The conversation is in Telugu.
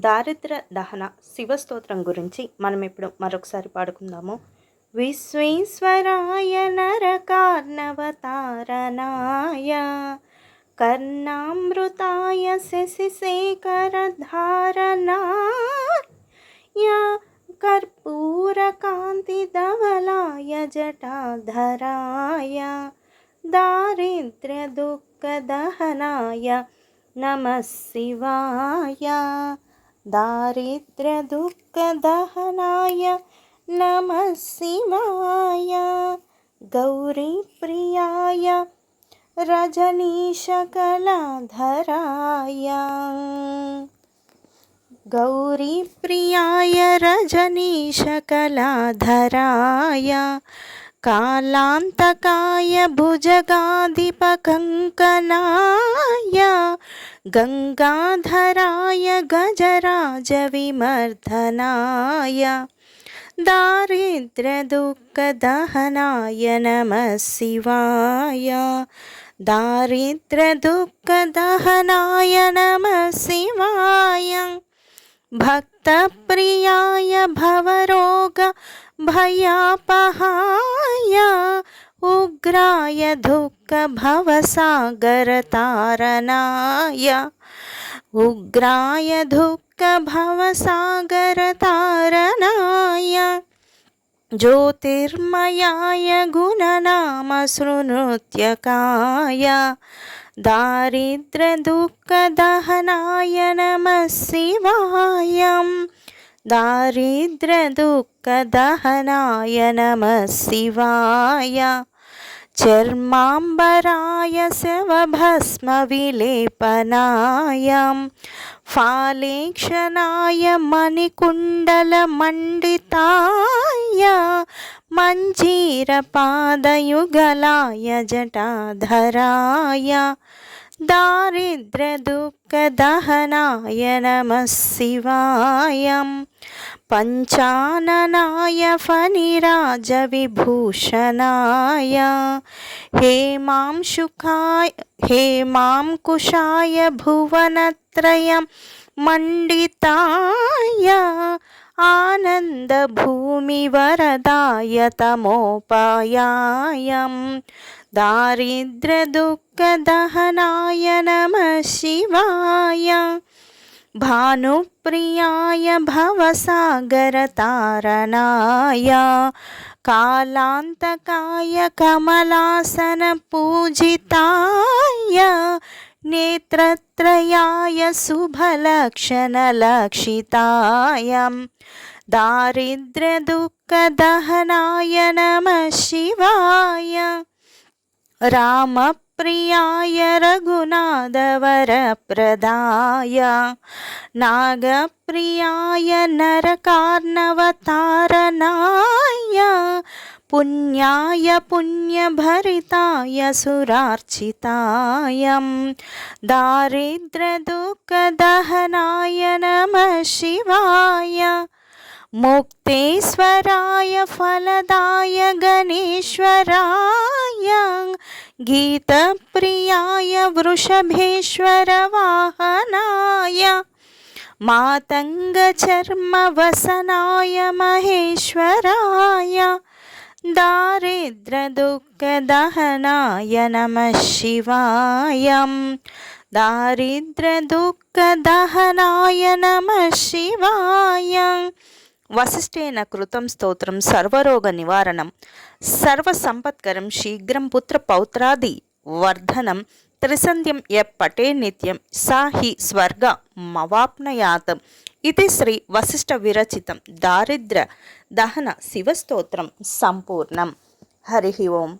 దారిద్ర్య దహన శివస్తోత్రం గురించి మనం ఇప్పుడు మరొకసారి పాడుకుందాము. విశ్వేశ్వరాయ నరకార్ణవతారణాయ కర్ణామృతాయ శశిశేఖరధారణాయ కర్పూరకాంతిధవలాయ జటాధరాయ దారిద్ర్యదుఃఖదహనాయ నమః శివాయ. దారిద్ర్యదుఃఖదహనాయ నమః శివాయ. గౌరీప్రియాయ రజనీశకళాధరాయ గౌరీప్రియాయ రజనీశకళాధరాయ కాలాంతకాయ భుజగాధిపకంకణాయ గంగాధరాయ గజరాజ విమర్దనాయ దారిద్ర్యదుఃఖదహనాయ నమః శివాయ. దారిద్ర్యదుఃఖదహనాయ నమః శివాయ. భక్తప్రియాయ భవరోగ భయాపహాయ ఉగ్రాయ దుఃఖ భవసాగరతారణాయ ఉగ్రాయ దుఃఖ భవసాగరతారణాయ జ్యోతిర్మయాయ గుణనామ శృణుత్యకాయ దారిద్ర్యదుఃఖదహనాయ నమః శివాయ. దారిద్ర్యదుఃఖదహనాయ నమః శివాయ. చర్మాంబరాయ శవభస్మ విలేపనాయ ఫాలేక్షణాయ మణికుండలమండితాయ మంజీరపాదయుగలాయ జటాధరాయ దారిద్ర్యదుఃఖదహనాయ నమః శివాయ. పంచాననాయ ఫణిరాజ విభూషణాయ హేమాంకుశాయ భువనత్రయం మండితాయ ఆనందభూమివరదాయ తమోపాయాయ దారిద్ర్యదుఃఖదహనాయ నమః శివాయ. భానుప్రియాయ భవసాగరతారణాయ కాలాంతకాయ కమలాసన పూజితాయ నేత్రత్రయాయ శుభలక్షణలక్షితాయ దారిద్ర్యదుఃఖదహనాయ నమః శివాయ. రామప్రియాయ రఘునాథవరప్రదాయ నాగప్రియాయ నరకార్ణవతారణాయ పుణ్యాయ పుణ్యభరితాయ సురార్చితాయ దారిద్ర్యదుఃఖదహనాయ నమః శివాయ. ముక్తేశ్వరాయ ఫలదాయ గణేశ్వరాయ గీతప్రియాయ వృషభేశ్వర వాహనాయ మాతంగచర్మవసనాయ మహేశ్వరాయ దారిద్ర్యదుఃఖదహనాయ నమః శివాయ. దారిద్ర్యదుఃఖదహనాయ నమః శివాయ. వసిష్ఠేన కృతం స్తోత్రం సర్వరోగ నివారణం సర్వసంపత్కరం శీఘ్రం పుత్ర పౌత్రాది వర్ధనం త్రిసంధ్యం య పటే నిత్యం సా హి స్వర్గమవాప్నయాత్. ఇది శ్రీ వసిష్ఠ విరచితం దారిద్ర్య దహన శివస్తోత్రం సంపూర్ణం. హరి ఓం.